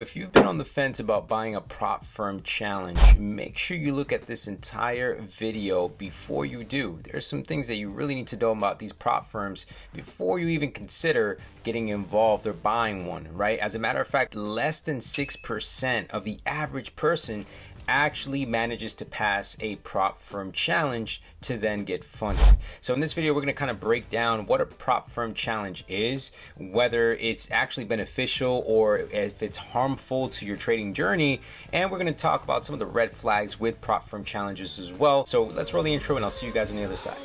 If you've been on the fence about buying a prop firm challenge, make sure you look at this entire video before you do. There's some things that you really need to know about these prop firms before you even consider getting involved or buying one, right? As a matter of fact, less than 6% of the average person actually manages to pass a prop firm challenge to then get funded. So in this video, we're going to kind of break down what a prop firm challenge is, whether it's actually beneficial or if it's harmful to your trading journey, and we're going to talk about some of the red flags with prop firm challenges as well. So let's roll the intro and I'll see you guys on the other side.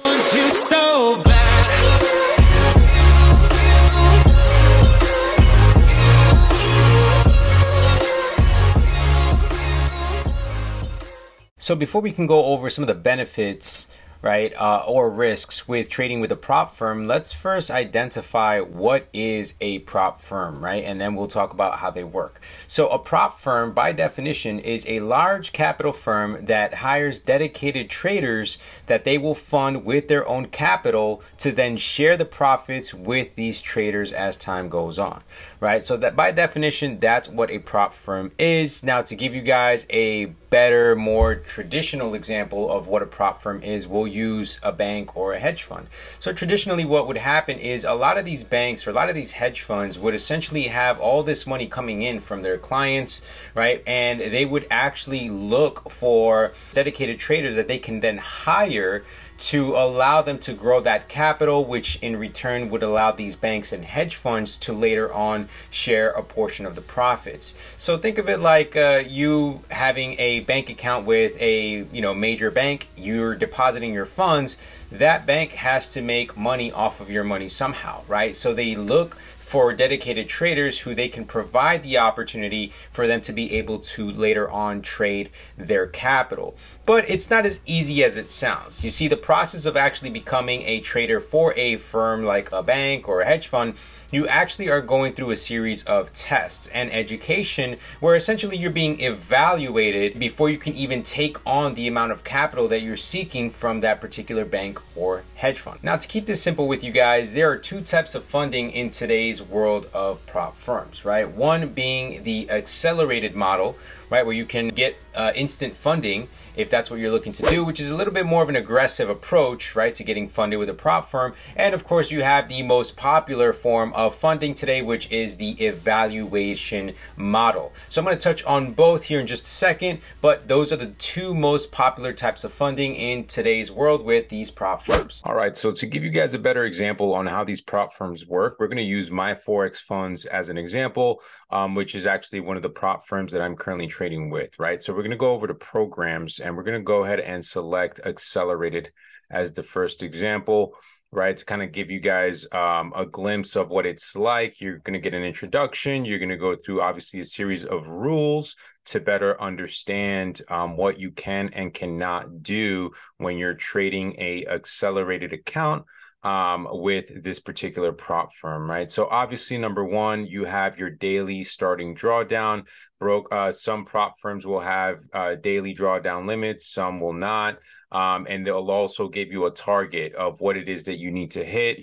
So before we can go over some of the benefits, right, or risks with trading with a prop firm, let's first identify what is a prop firm, right? And then we'll talk about how they work. So a prop firm, by definition, is a large capital firm that hires dedicated traders that they will fund with their own capital to then share the profits with these traders as time goes on, right? So that by definition, that's what a prop firm is. Now, to give you guys a better, more traditional example of what a prop firm is, we'll use a bank or a hedge fund. So traditionally what would happen is a lot of these banks or a lot of these hedge funds would essentially have all this money coming in from their clients, right? And they would actually look for dedicated traders that they can then hire to allow them to grow that capital, which in return would allow these banks and hedge funds to later on share a portion of the profits. So think of it like you having a bank account with a major bank. You're depositing your funds. That bank has to make money off of your money somehow, right? So they look for dedicated traders who they can provide the opportunity for them to be able to later on trade their capital. But it's not as easy as it sounds. You see, the process of actually becoming a trader for a firm like a bank or a hedge fund, you actually are going through a series of tests and education where essentially you're being evaluated before you can even take on the amount of capital that you're seeking from that particular bank or hedge fund. Now, to keep this simple with you guys, there are two types of funding in today's world of prop firms, right? One being the accelerated model, right, where you can get instant funding if that's what you're looking to do, which is a little bit more of an aggressive approach, right, to getting funded with a prop firm. And of course, you have the most popular form of funding today, which is the evaluation model. So I'm going to touch on both here in just a second, but those are the two most popular types of funding in today's world with these prop firms. All right, so to give you guys a better example on how these prop firms work, we're going to use my Forex funds as an example, which is actually one of the prop firms that I'm currently trading with, right? So we're going to go over to programs and we're going to go ahead and select accelerated as the first example, right? To kind of give you guys a glimpse of what it's like. You're going to get an introduction. You're going to go through obviously a series of rules to better understand what you can and cannot do when you're trading a accelerated account with this particular prop firm, right? So obviously, number one, you have your daily starting drawdown. Some prop firms will have daily drawdown limits, some will not. And they'll also give you a target of what it is that you need to hit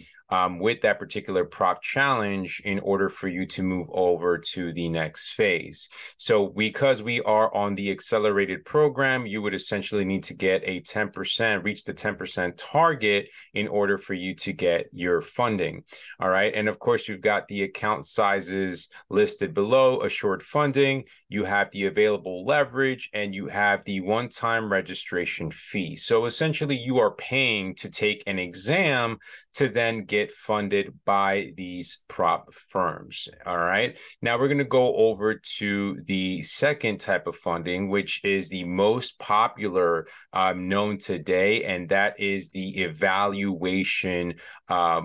with that particular prop challenge in order for you to move over to the next phase. So because we are on the accelerated program, you would essentially need to get a 10%, reach the 10% target in order for you to get your funding. All right. And of course, you've got the account sizes listed below, assured funding, you have the available leverage, and you have the one-time registration fee. So essentially, you are paying to take an exam to then get funded by these prop firms. All right. Now we're going to go over to the second type of funding, which is the most popular known today, and that is the evaluation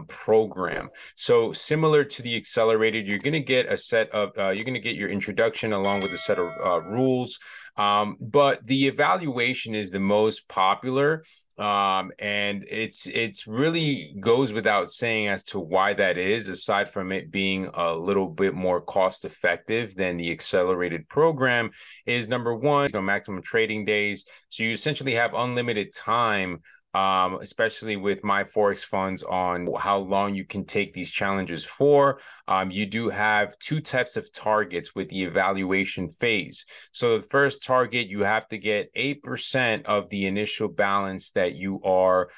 program. So similar to the accelerated, you're going to get a set of, you're going to get your introduction along with a set of rules. But the evaluation is the most popular. And it's really goes without saying as to why that is, aside from it being a little bit more cost effective than the accelerated program, is number one, maximum trading days. So you essentially have unlimited time especially with my Forex funds on how long you can take these challenges for. You do have two types of targets with the evaluation phase. So the first target, you have to get 8% of the initial balance that you are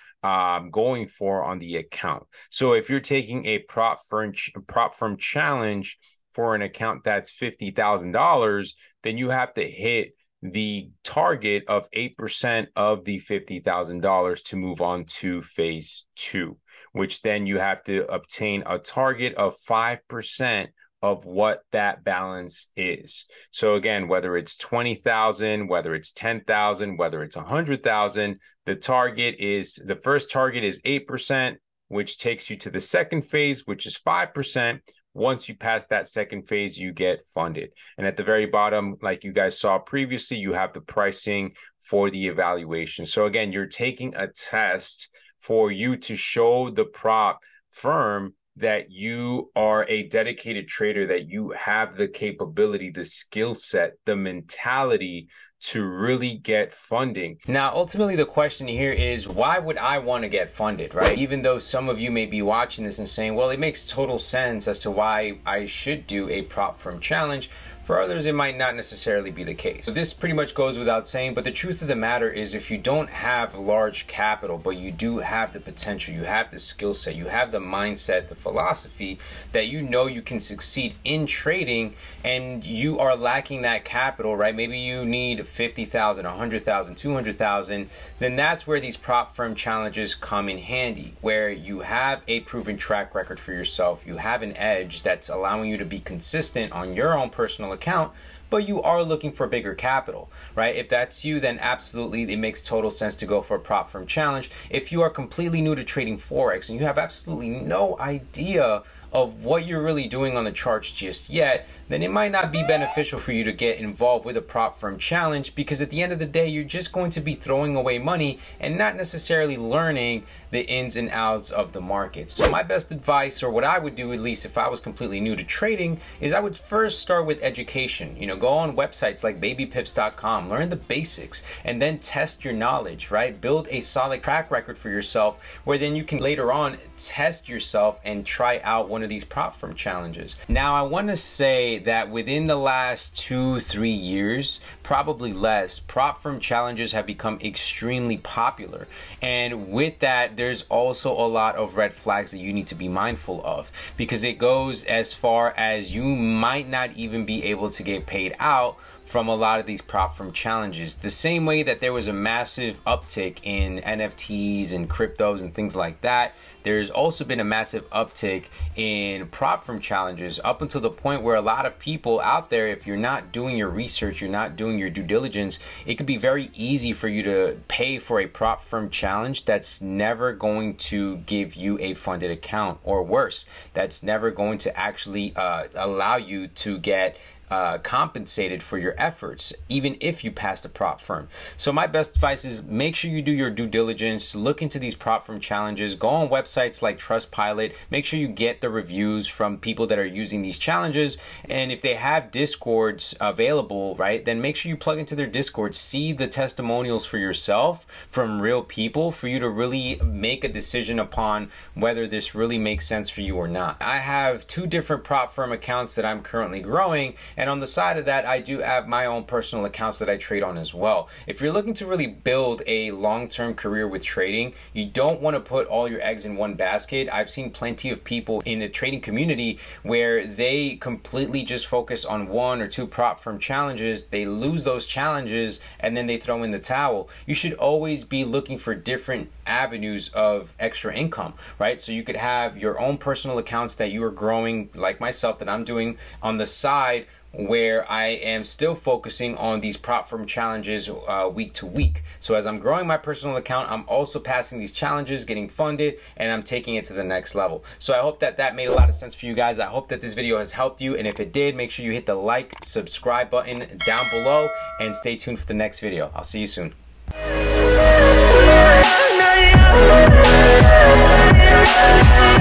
going for on the account. So if you're taking a prop firm challenge for an account that's $50,000, then you have to hit the target of 8% of the $50,000 to move on to phase 2, which then you have to obtain a target of 5% of what that balance is. So again, whether it's 20,000, whether it's 10,000, whether it's 100,000, the first target is 8%, which takes you to the second phase, which is 5%. Once you pass that second phase, you get funded. And at the very bottom, like you guys saw previously, you have the pricing for the evaluation. So again, you're taking a test for you to show the prop firm that you are a dedicated trader, that you have the capability, the skill set, the mentality to really get funding. Now, ultimately, the question here is, why would I want to get funded, right? Even though some of you may be watching this and saying, well, it makes total sense as to why I should do a prop firm challenge. For others, it might not necessarily be the case. So this pretty much goes without saying, but the truth of the matter is, if you don't have large capital, but you do have the potential, you have the skill set, you have the mindset, the philosophy that you know you can succeed in trading, and you are lacking that capital, right? Maybe you need 50,000, 100,000, 200,000, then that's where these prop firm challenges come in handy, where you have a proven track record for yourself, you have an edge that's allowing you to be consistent on your own personal account, but you are looking for bigger capital, right? If that's you, then absolutely it makes total sense to go for a prop firm challenge. If you are completely new to trading Forex and you have absolutely no idea of what you're really doing on the charts just yet, then it might not be beneficial for you to get involved with a prop firm challenge, because at the end of the day, you're just going to be throwing away money and not necessarily learning the ins and outs of the market. So my best advice, or what I would do, at least if I was completely new to trading, is I would first start with education. You know, go on websites like babypips.com, learn the basics, and then test your knowledge, right? Build a solid track record for yourself, where then you can later on test yourself and try out one of these prop firm challenges. Now, I want to say that within the last 2-3 years, probably less, prop firm challenges have become extremely popular. And with that, there's also a lot of red flags that you need to be mindful of, because it goes as far as you might not even be able to get paid out from a lot of these prop firm challenges. The same way that there was a massive uptick in NFTs and cryptos and things like that, there's also been a massive uptick in prop firm challenges, up until the point where a lot of people out there, if you're not doing your research, you're not doing your due diligence, it could be very easy for you to pay for a prop firm challenge that's never going to give you a funded account, or worse, that's never going to actually allow you to get compensated for your efforts, even if you pass the prop firm. So my best advice is make sure you do your due diligence, look into these prop firm challenges, go on websites like Trustpilot, make sure you get the reviews from people that are using these challenges, and if they have Discords available, right, then make sure you plug into their Discord, see the testimonials for yourself from real people, for you to really make a decision upon whether this really makes sense for you or not. I have 2 different prop firm accounts that I'm currently growing, and on the side of that, I do have my own personal accounts that I trade on as well. If you're looking to really build a long-term career with trading, you don't want to put all your eggs in one basket. I've seen plenty of people in the trading community where they completely just focus on 1 or 2 prop firm challenges, they lose those challenges, and then they throw in the towel. You should always be looking for different avenues of extra income, right? So you could have your own personal accounts that you are growing, like myself, that I'm doing on the side, where I am still focusing on these prop firm challenges week to week. So as I'm growing my personal account, I'm also passing these challenges, getting funded, and I'm taking it to the next level. So I hope that that made a lot of sense for you guys. I hope that this video has helped you, and if it did, make sure you hit the like, subscribe button down below, and stay tuned for the next video. I'll see you soon. Yeah.